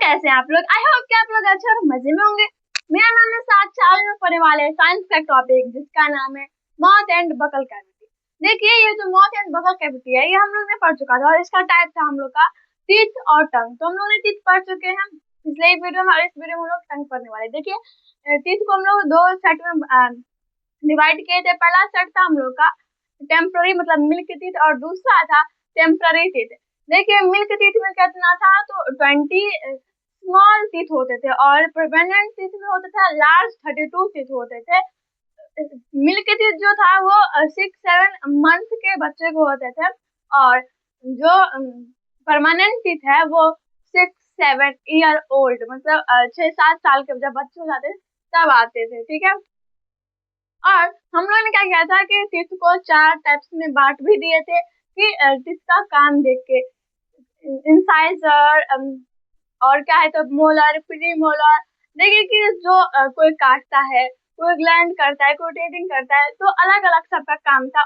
कैसे हैं आप लोग? आई होप कि आप लोग अच्छे और मजे में होंगे। मेरा नाम है साक्षी। आज में पढ़ने वाले साइंस का टॉपिक जिसका नाम है माउथ एंड बकल कैविटी। देखिए ये जो माउथ एंड बकल कैविटी है ये हम लोग ने पढ़ चुका था और इसका टाइप था हम लोग का टीथ और टंग। तो हम लोग ने टीथ पढ़ चुके हैं पिछले वीडियो में और इस वीडियो में हम लोग टंग पढ़ने वाले। देखिए टीथ को हम लोग दो सेट में डिवाइड किए थे। पहला सेट था हम लोग का टेम्पररी मतलब मिल्क टीथ और दूसरा था टेम्पररी टीथ। देखिए मिल्क टीथ में कितना था तो 20 स्मॉल टीथ होते थे और परमानेंट टीथ में होता था लार्ज 32 टीथ होते थे। मिल्क टीथ जो था वो 6-7 मंथ के बच्चे को होते थे और जो परमानेंट टीथ है वो 6-7 ईयर ओल्ड मतलब 6-7 साल के जब बच्चे हो जाते तब आते थे। ठीक है, और हम लोगों ने क्या किया था कि टीथ को 4 टाइप्स में बांट भी दिए थे कि टीथ का काम देख के इंसाइजर और क्या है तो मोलर प्री मोलर। देखिए कि जो कोई काटता है, कोई ग्लैंड करता है, कोई टेडिंग करता है, तो अलग अलग सबका काम था।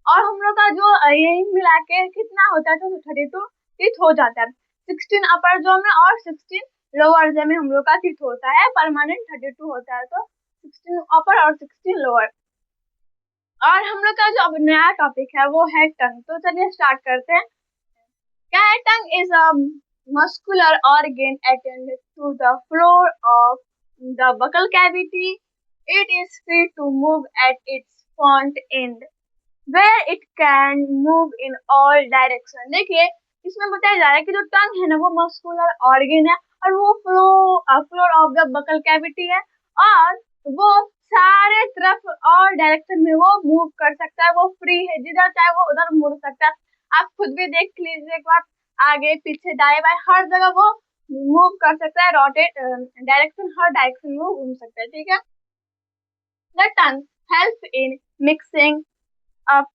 और हम लोग का जो यही मिला के कितना होता है तो 32 टीथ हो जाता है। 16 अपर जो में और 16 लोअर जो में हम लोग का टीथ होता है। परमानेंट 32 होता है तो 16 अपर और 16 लोअर। और हम लोग का जो अब नया टॉपिक है वो है टंग। तो चलिए स्टार्ट करते हैं। क्या है tongue? Is a muscular organ attached to the floor of the buccal cavity. It is free to move at its front end, where it can move in all directions. देखिए इसमें बताया जा रहा है कि जो टंग है ना वो मस्कुलर ऑर्गन है और वो floor of the buccal cavity है और वो सारे तरफ और डायरेक्शन में वो मूव कर सकता है। वो फ्री है, जिधर चाहे वो उधर मुड़ सकता है। आप खुद भी देख लीजिए एक बार, आगे पीछे दाएं बाएं हर जगह वो मूव कर सकता है। रोटेट डायरेक्शन हर डायरेक्शन में वो घूम सकता है। ठीक है, the tongue help in mixing of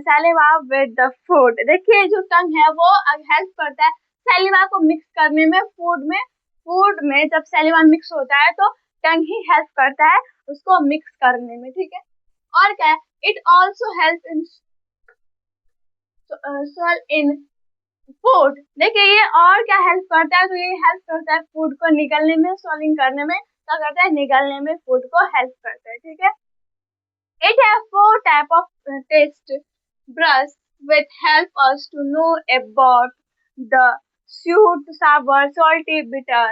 saliva with the food। देखिए जो टंग है वो हेल्प करता है सैलिवा को मिक्स करने में। फूड में जब सैलिवा मिक्स होता है तो टंग ही हेल्प करता है उसको मिक्स करने में। ठीक है, और क्या है, it also help in in food. देखिए ये और क्या हेल्प करता है तो ये हेल्प करता है फूड को निगलने में, स्वॉलिंग करने में। क्या करता है? निगलने में फूड को हेल्प करता है। ठीक है, it has 4 type of taste brush which help us to know about the sweet, sour, salty, bitter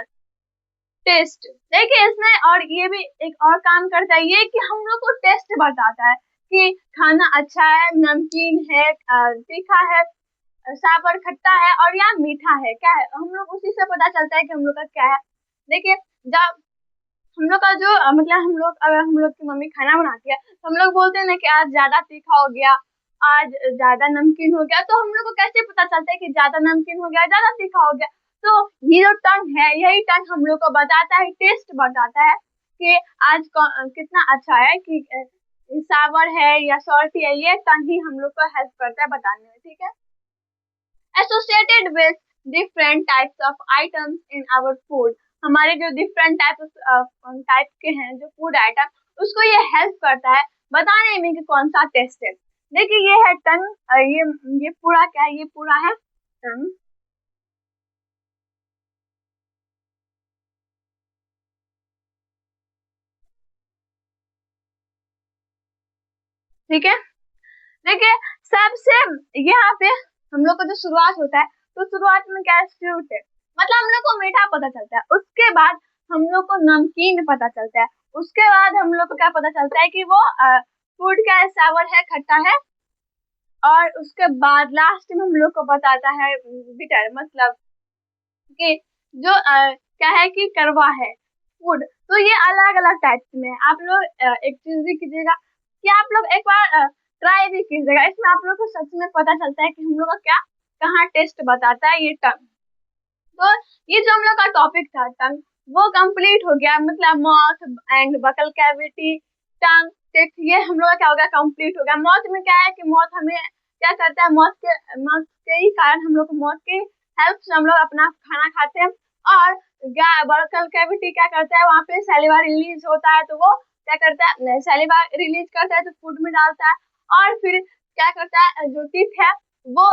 taste. देखिए इसमें और ये भी एक और काम करता है ये कि हम लोग को टेस्ट बताता है कि खाना अच्छा है, नमकीन है, तीखा है, सावर खट्टा है और या मीठा है। क्या है, हम लोग उसी से पता चलता है कि हम लोग का क्या है। देखिए जब हम लोग का जो मतलब हम लोग अगर हम लोग की मम्मी खाना बनाती है तो हम लोग बोलते हैं ना कि आज ज्यादा तीखा हो गया, आज ज्यादा नमकीन हो गया। तो हम लोग को कैसे पता चलता है कि ज्यादा नमकीन हो गया, ज्यादा तीखा हो गया? तो ये जो टंग है यही टंग हम लोग को बताता है, टेस्ट बताता है कि आज कितना अच्छा है, कि सावर है या सॉल्टी है। ये टंग ही हम लोग को हेल्प करता है बताने में। ठीक है, associated with different types of items in our food. हमारे जो डिफरेंट टाइप के हैं जो फूड आइटम उसको ये हेल्प करता है बताने में कि कौन सा टेस्ट है। देखिए ये है टंग, ये पूरा क्या है, ये पूरा है टंग। ठीक है, देखिए सबसे यहाँ पे हम लोग का जो शुरुआत होता है तो शुरुआत में क्या है, स्वीट है मतलब हम लोग को मीठा पता चलता है। उसके बाद हम लोग को नमकीन पता चलता है। उसके बाद हम लोग को क्या पता चलता है कि वो फूड क्या है, सावर है, खट्टा है। और उसके बाद लास्ट में हम लोग को बताता है बिटर मतलब कि जो क्या है कि कड़वा है फूड। तो ये अलग अलग टाइप्स में है। आप लोग एक चीज भी कीजिएगा कि आप लोग एक बार ट्राई भी कीजिएगा। इसमें आप लोग को सच में पता चलता है कि हम लोग का क्या कहाँ टेस्ट बताता है ये टंग। तो ये जो हम लोग का टॉपिक था टंग वो कंप्लीट हो गया। मतलब mouth and buccal cavity, tongue, tip, ये हम लोग का क्या हो गया, कंप्लीट हो गया। माउथ में क्या है कि माउथ हमें क्या करता है, माउथ के ही कारण हम लोग माउथ की हेल्प से हम लोग अपना खाना खाते हैं। और बकल कैविटी क्या करता है, वहाँ पे सैलिवा रिलीज होता है तो वो क्या करता है, सैलिवा रिलीज करता है तो फूड में डालता है। और फिर क्या करता है, जो टीथ है वो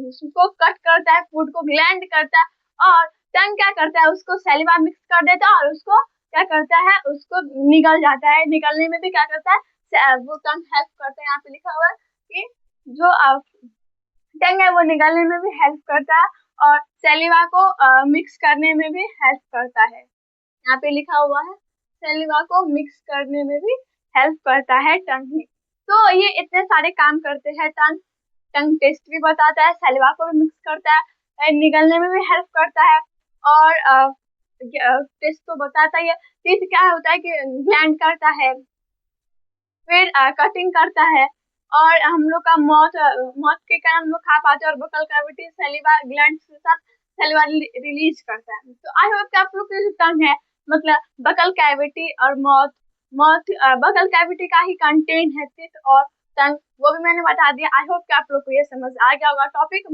उसको कट करता है, फूड को ग्लैंड करता है और टंग क्या करता है, उसको सैलिवा मिक्स कर देता है और उसको क्या करता है, उसको निगल जाता है। निगलने में भी क्या करता है, वो टंग हेल्प करता है। यहाँ पे लिखा हुआ है कि जो टंग है वो निगलने में भी हेल्प करता है और सैलिवा को मिक्स करने में भी हेल्प करता है। यहाँ पे लिखा हुआ है सैलिवा को मिक्स करने में भी हेल्प करता है टंग ही। तो ये इतने सारे काम करते हैं टंग। टंग टेस्ट भी बताता है, सैलिवा को भी मिक्स करता है, निगलने में भी हेल्प करता है और टेस्ट तो बताता ही है। टीथ क्या होता है कि ग्लैंड करता है, फिर कटिंग करता है और हम लोग का मौत मौत के कारण हम लोग खा पाते हैं और बकल कैविटी सैलिवा ग्लैंड के साथ सैलिवा रिलीज करता है। तो आई होप कि आप लोग की जो टंग है मतलब बकल कैविटी और मौत मौत बकल कैविटी का ही कंटेन है टीथ और टंग, वो भी मैंने बता दिया। आई होप कि आप लोग को ये समझ आ गया होगा टॉपिक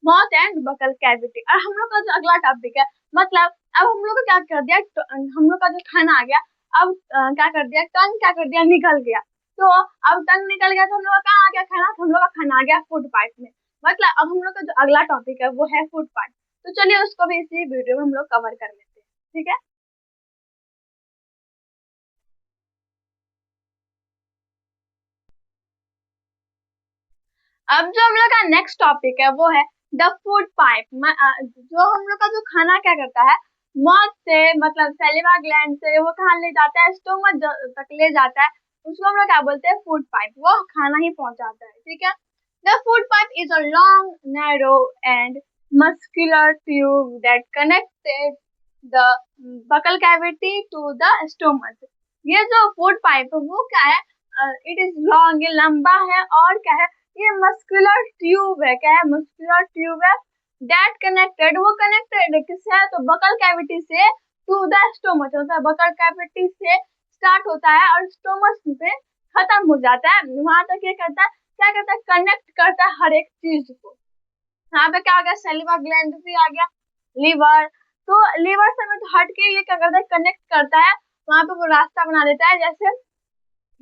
मौत एंड बकल कैविटी। और हम लोग का जो अगला टॉपिक है मतलब अब हम लोग को क्या कर दिया, हम लोग का जो खाना आ गया, अब क्या कर दिया, टंग क्या कर दिया, निकल गया। तो अब टंग निकल गया तो हम लोग का कहाँ आ गया खाना, तो हम लोग का खाना आ गया फूड पाइप में। मतलब अब हम लोग का जो अगला टॉपिक है वो है फूड पाइप। तो चलिए उसको भी इसी वीडियो में हम लोग कवर कर लेते हैं, ठीक है। अब जो हम लोग का नेक्स्ट टॉपिक है वो है द फूड पाइप। जो हम लोग का जो खाना क्या करता है, माउथ से मतलब सैलिवा ग्लैंड से वो कहाँ ले जाता है, स्टोमच तक ले जाता है, उसको हम लोग क्या बोलते हैं, फूड पाइप। वो खाना ही पहुंचाता है, ठीक है। The food pipe is a long narrow and muscular tube that connected the buccal cavity to the stomach. ये जो फूड पाइप है वो क्या है, इट इज लॉन्ग, ये लंबा है और क्या है, ये मस्कुलर ट्यूब है। क्या है, मस्कुलर ट्यूब है। दैट कनेक्टेड, वो कनेक्टेड किससे है, तो बकल कैविटी से टू द स्टोमच होता है। बकल कैविटी से स्टार्ट होता है और स्टोमच पे खत्म हो जाता है। वहां तक ये करता है, क्या करता है, कनेक्ट करता है हर एक चीज को। यहाँ पे क्या आ गया, सैलिवा ग्लैंड भी आ गया, लीवर। तो लीवर से में तो हट के ये क्या करता है, कनेक्ट करता है, वहां पे वो रास्ता बना देता है। जैसे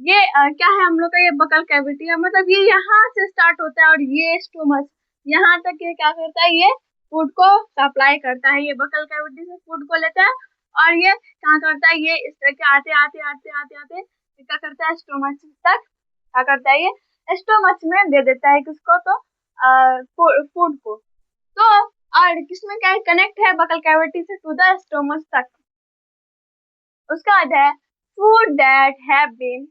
ये क्या है, हम लोग का ये बकल कैविटी है, मतलब ये यहाँ से स्टार्ट होता है और ये स्टोमच यहाँ तक ये क्या करता है, ये फूड को सप्लाई करता है। ये बकल कैविटी से फूड को लेता है और ये कहाँ करता है, ये इस तरह के आते आते आते आते आते ये क्या करता है, स्टोमच तक क्या करता है, ये स्टोमच में दे देता है किसको, तो फूड को। तो और किसमें क्या कनेक्ट है, बकल कैविटी से टू द स्टोमच तक। उसका बाद है food that have been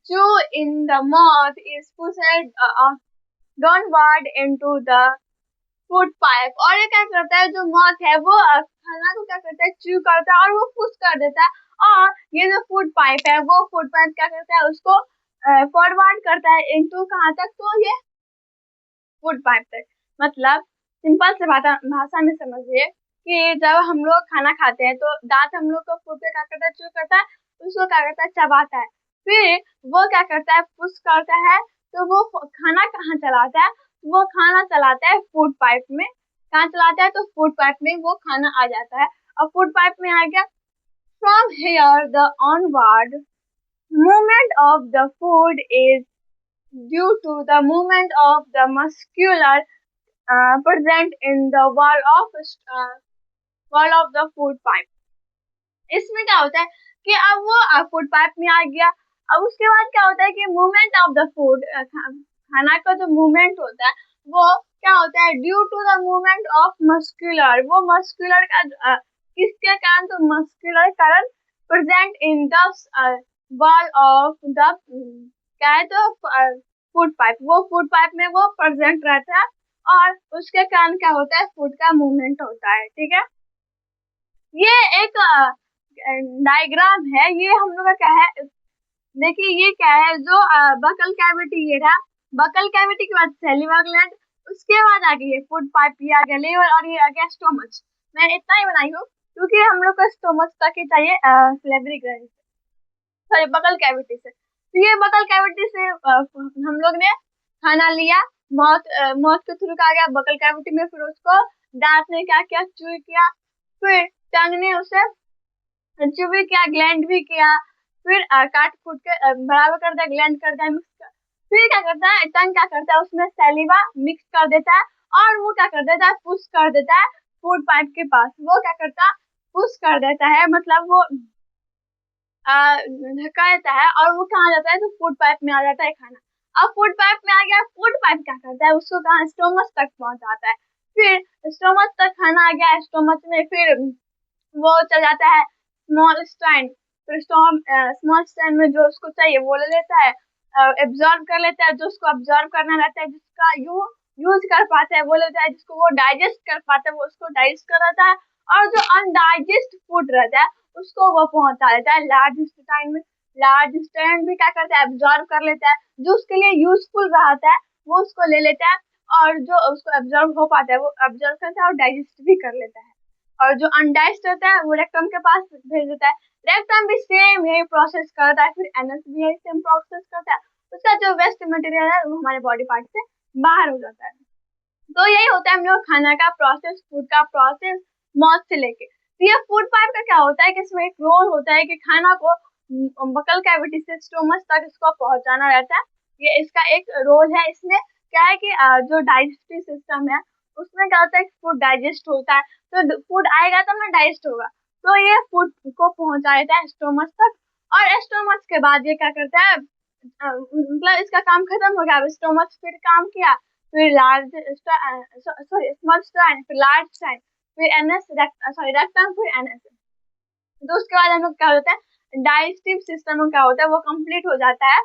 chew in the mouth is pushed downward into the food pipe. और ये क्या करता है, जो माउथ है वो खाना को क्या करता है, च्यू करता है और वो पुश कर देता है। और ये जो फूड पाइप है वो फूड पाइप क्या करता है, उसको फॉरवर्ड करता है इनटू कहाँ तक, तो ये फूड पाइप तक। मतलब सिंपल से भाषा में समझिए कि जब हम लोग खाना खाते हैं तो दांत हम लोग को फूड पे क्या करता है, च्यू करता है, उसको क्या करता है, चबाता है। फिर वो क्या करता है, पुश करता है, तो वो खाना कहाँ चलाता है, वो खाना चलाता है फूड पाइप में। कहाँ चलाता है, तो फूड पाइप में वो खाना आ जाता है और फूड पाइप में आ गया। From here the onward movement of the food is due to the movement of the muscular present in the wall of the food pipe। इसमें क्या होता है कि अब वो फूड पाइप में आ गया। अब उसके बाद क्या होता है कि मूवमेंट ऑफ द फूड, खाना का जो मूवमेंट होता है वो क्या होता है, due to the movement of muscular. वो मस्कुलर का किसके कारण, तो मस्कुलर कारण present in the wall of the क्या है, तो फूड पाइप। वो फूड पाइप में वो प्रेजेंट रहता है और उसके कारण क्या होता है, फूड का मूवमेंट होता है, ठीक है। ये एक डायग्राम है, ये हम लोग का क्या है, देखिए ये क्या है, जो बकल कैविटी ये रहा, बकल कैविटी के बाद सैलिवा ग्लैंड, उसके बाद आ गई फूड पाइप, ये आ गया लीवर और ये आ गया स्टोमच। मैं इतना ही बनाई हूँ क्योंकि हम लोग को स्टोमच तक ही चाहिए salivary gland, sorry buckle cavity से। तो ये बकल कैविटी से हम लोग ने खाना लिया, मौत मौत के थ्रू आ गया बकल कैविटी में, फिर उसको दांत ने क्या किया, चूई किया, फिर टंग ने उसे चू भी किया, ग्लैंड भी किया, फिर काट कूट के बराबर कर दिया, ग्लैंड कर दिया, मिक्स कर। फिर क्या करता है, टंग क्या करता है, उसमें सैलिवा मिक्स कर देता है और वो क्या कर देता है, पुश कर देता है फूड पाइप के पास, वो क्या करता, पुश कर देता है, मतलब वो धक्का देता है और वो कहाँ जाता है, तो फूड पाइप में आ जाता है खाना। अब फूड पाइप में आ गया, फूड पाइप क्या करता है, उसको कहाँ, स्टोमच तक पहुंचाता है। फिर स्टोमच तक खाना आ गया स्टोमच में, फिर वो चल जाता है स्मॉल स्टाइन, फिर स्मॉल स्टाइन में जो उसको चाहिए वो ले लेता है, एब्जॉर्ब कर लेता है, जो उसको ऑब्जर्व करना रहता है, जिसका यूज कर पाता है वो लेता है, जिसको वो डाइजेस्ट कर पाता है वो उसको डाइजेस्ट कर लेता है, और जो अनडाइजेस्ट फूड रहता है उसको वो पहुंचा देता है लार्ज इंटेस्टाइन में। लार्ज इंटेस्टाइन भी क्या करता है, एब्जॉर्ब कर लेता है, जो उसके लिए यूजफुल रहता है वो उसको ले लेता है, और जो उसको एब्जॉर्ब हो पाता है वो एब्जॉर्ब करता है और डाइजेस्ट भी कर लेता है, और जो अनडाइजेस्ट रहता है वो रेक्टम के पास भेज देता है। रेक्टम भी सेम यही प्रोसेस करता है, फिर एनस भी यही सेम प्रोसेस करता है, उसका जो वेस्ट मटेरियल है वो हमारे बॉडी पार्ट से बाहर हो जाता है। तो यही होता है हम लोग खाना का प्रोसेस, फूड का प्रोसेस, मौत से लेके। तो ये फूड पाइप का क्या होता है कि इसमें एक रोल होता है कि खाना को बकल कैविटी से स्टोमच तक इसको पहुंचाना रहता है, ये इसका एक रोल है। इसमें क्या है कि जो डाइजेस्टिव सिस्टम है उसमें क्या होता है, फूड डाइजेस्ट होता है, तो फूड आएगा तो ना डाइजेस्ट होगा, तो ये फूड को पहुंचा देता है स्टोमच तक, और स्टोमच के बाद ये क्या करता है, मतलब इसका काम खत्म हो गया, स्टोमच फिर काम किया, फिर लार्ज सॉरी स्मॉल स्ट्रैंड, फिर लार्ज स्ट्रैंड, फिर एनएस सॉरी रेक्टम, फिर एनएस। तो उसके बाद हम लोग क्या होता है, डाइजेस्टिव सिस्टम क्या होता है वो कंप्लीट हो जाता है।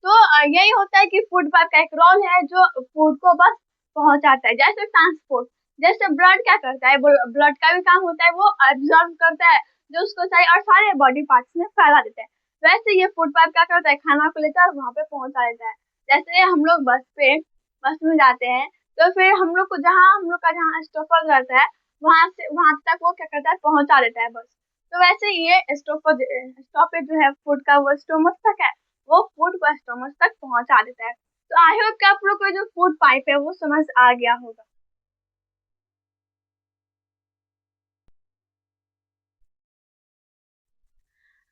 तो यही होता है कि फूड पाइप का एक रोल है जो फूड को बस पहुंचाता है, जैसे ट्रांसपोर्ट, जैसे ब्लड क्या करता है, ब्लड का भी काम होता है, वो एब्जॉर्ब करता है जो उसको चाहिए और सारे बॉडी पार्ट्स में फैला देता है। वैसे ये फूड पाइप क्या करता है, खाना को लेता है और वहां पे पहुंचा देता है। जैसे हम लोग बस में जाते हैं, तो फिर हम लोग को जहाँ हम लोग का जहाँ स्टॉपर रहता है वहां तक वो क्या करता है, पहुंचा देता है बस। तो वैसे ये स्टॉपेज जो है फूड का वो स्टोमच तक है, वो फूड को स्टोमच तक पहुंचा देता है। तो आई होप कि आप लोग को जो फूड पाइप है वो समझ आ गया होगा।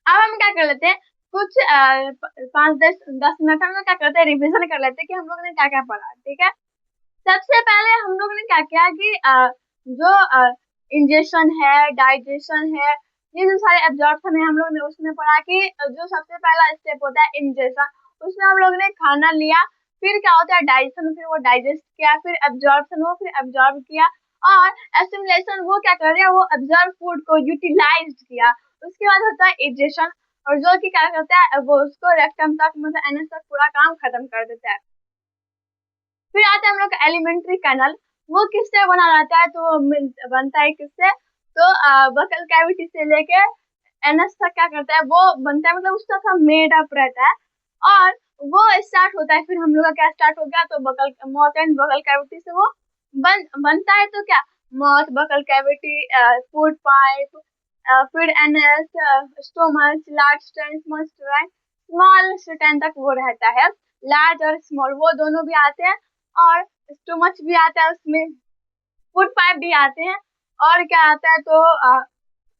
अब हम क्या कर लेते हैं, कुछ 5 10 10 मिनट हम लोग क्या करते हैं, रिविजन कर लेते हैं कि हम लोग ने क्या क्या पढ़ा, ठीक है। सबसे पहले हम लोग ने क्या किया कि जो इंजेक्शन है, डाइजेशन है, ये जो सारे एब्जॉर्प्शन है हम लोग ने उसमें पढ़ा कि जो सबसे पहला स्टेप होता है इंजेक्शन, उसमें हम लोग ने खाना लिया, फिर क्या होता है डाइजेशन, फिर वो डाइजेस्ट किया, फिर एब्जॉर्प्शन वो फिर एब्जॉर्ब किया, और एसिमिलेशन वो क्या कर रहे हैं, वो एब्जॉर्ब फूड को यूटिलाइज किया। उसके बाद होता है इजेशन, और जो कि क्या करता है वो उसको रेक्टम तक मतलब एनएस तक पूरा काम खत्म कर देता है। फिर आता है हम लोग का एलिमेंट्री कैनल, वो किससे बना रहता है, तो बनता है किससे, तो बकल कैविटी से लेके एनएस तक क्या करता है वो बनता है, मतलब उसका सब मेड अप रहता है, और वो स्टार्ट होता है, फिर हम लोग का क्या स्टार्ट हो गया, तो buccal mouth and buccal cavity से वो बनता है, तो क्या mouth, buccal cavity, food pipe, फिर एनएस, stomach, large intestine, small intestine, small intestine तक वो रहता है। लार्ज और स्मॉल वो दोनों भी आते हैं, और स्टोमच भी आता है उसमें, फूड पाइप भी आते हैं, और क्या आता है, तो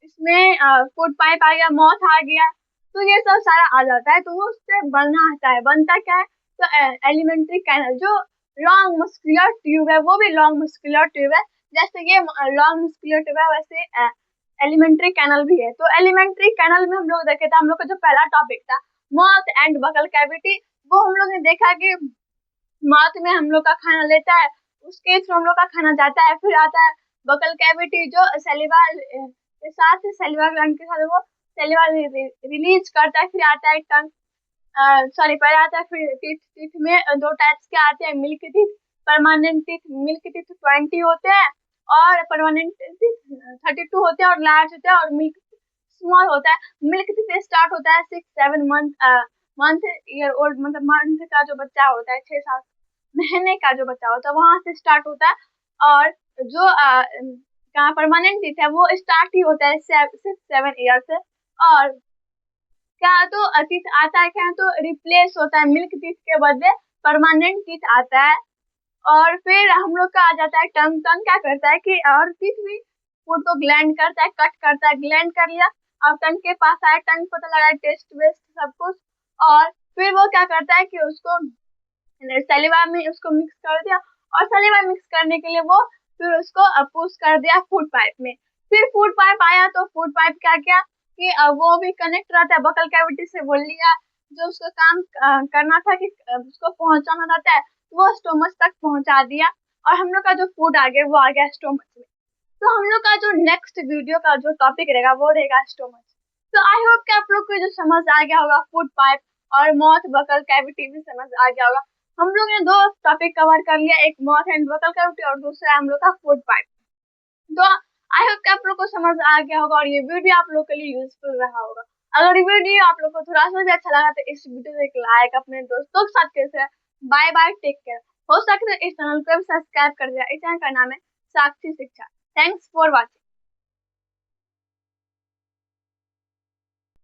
इसमें फूड पाइप आ गया, माउथ आ गया, तो ये सब सारा आ जाता है, तो वो उससे बनना आता है, बनता क्या है, तो एलिमेंट्री कैनल जो लॉन्ग मस्कुलर ट्यूब है, वो भी लॉन्ग मस्कुलर ट्यूब है, जैसे ये लॉन्ग मस्कुलर ट्यूब है वैसे एलिमेंट्री कैनल भी है। तो एलिमेंट्री कैनल में हम लोग देखे थे, हम लोग का जो पहला टॉपिक था माउथ एंड बकल कैविटी, वो हम लोग ने देखा कि माउथ में हम लोग का खाना लेता है, उसके थ्रू हम लोग का खाना जाता है, फिर आता है बकल कैविटी जो सैलिवा के साथ सैलिवा ग्लैंड के साथ वो सैलिवा रिलीज करता है, फिर आता है टंग, सॉरी पहले आता है फिर टीथ। टीथ में दो टाइप्स के आते हैं, milk teeth, permanent teeth. Milk teeth 20 होते हैं और परमानेंट टीथ 32 होते हैं, और लार्ज होते हैं, और मिल्क स्मॉल होता है। मिल्क टीथ स्टार्ट होता है 6 7 मंथ मंथ ईयर ओल्ड, मतलब मंथ का जो बच्चा होता है, 6 7 महीने का जो बच्चा होता है वहां से स्टार्ट होता है, और जो का परमानेंट टीथ है वो स्टार्ट ही होता है 6 7 ईयर से। और क्या तो टीथ आता है क्या, तो रिप्लेस होता है, मिल्क टीथ के बदले परमानेंट टीथ आता है। और फिर हम लोग का आ जाता है टंग। टंग क्या करता है कि और टीथ भी फूड को ग्लैंड करता है, कट करता है, ग्लैंड कर लिया, और टंग के पास आया, टंग पता लगा टेस्ट वेस्ट सब कुछ, और फिर वो क्या करता है कि उसको सैलिवा में उसको मिक्स कर दिया, और सैलिवा मिक्स करने के लिए वो फिर उसको पुश कर दिया फूड पाइप में। फिर फूड पाइप आया तो फूड पाइप क्या किया कि वो भी कनेक्ट रहता है बकल कैविटी से, बोल लिया जो उसको काम करना था कि उसको पहुंचाना रहता है वो स्टोमच तक पहुंचा दिया, और हम लोग का जो फूड आ गया वो आ गया स्टोमच में। तो हम लोग का जो नेक्स्ट वीडियो का जो टॉपिक रहेगा वो रहेगा स्टोमच। तो आई होप कि आप लोग को जो समझ आ गया होगा फूड पाइप और माउथ बकल कैविटी भी समझ आ गया होगा। हम लोग ने दो टॉपिक कवर कर लिया, एक माउथ एंड बकल कैविटी और दूसरा हम लोग का फूड पाइप। तो आई होप कि आप लोग को समझ आ गया होगा और ये वीडियो आप लोग के लिए यूजफुल रहा होगा। अगर ये वीडियो आप लोग को थोड़ा सा भी अच्छा लगा तो इस वीडियो को एक लाइक अपने दोस्तों के साथ कैसे। Bye bye, take care. हो सके तो इस चैनल को भी सब्सक्राइब कर दिया। इस चैनल का नाम है साक्षी शिक्षा। Thanks for watching.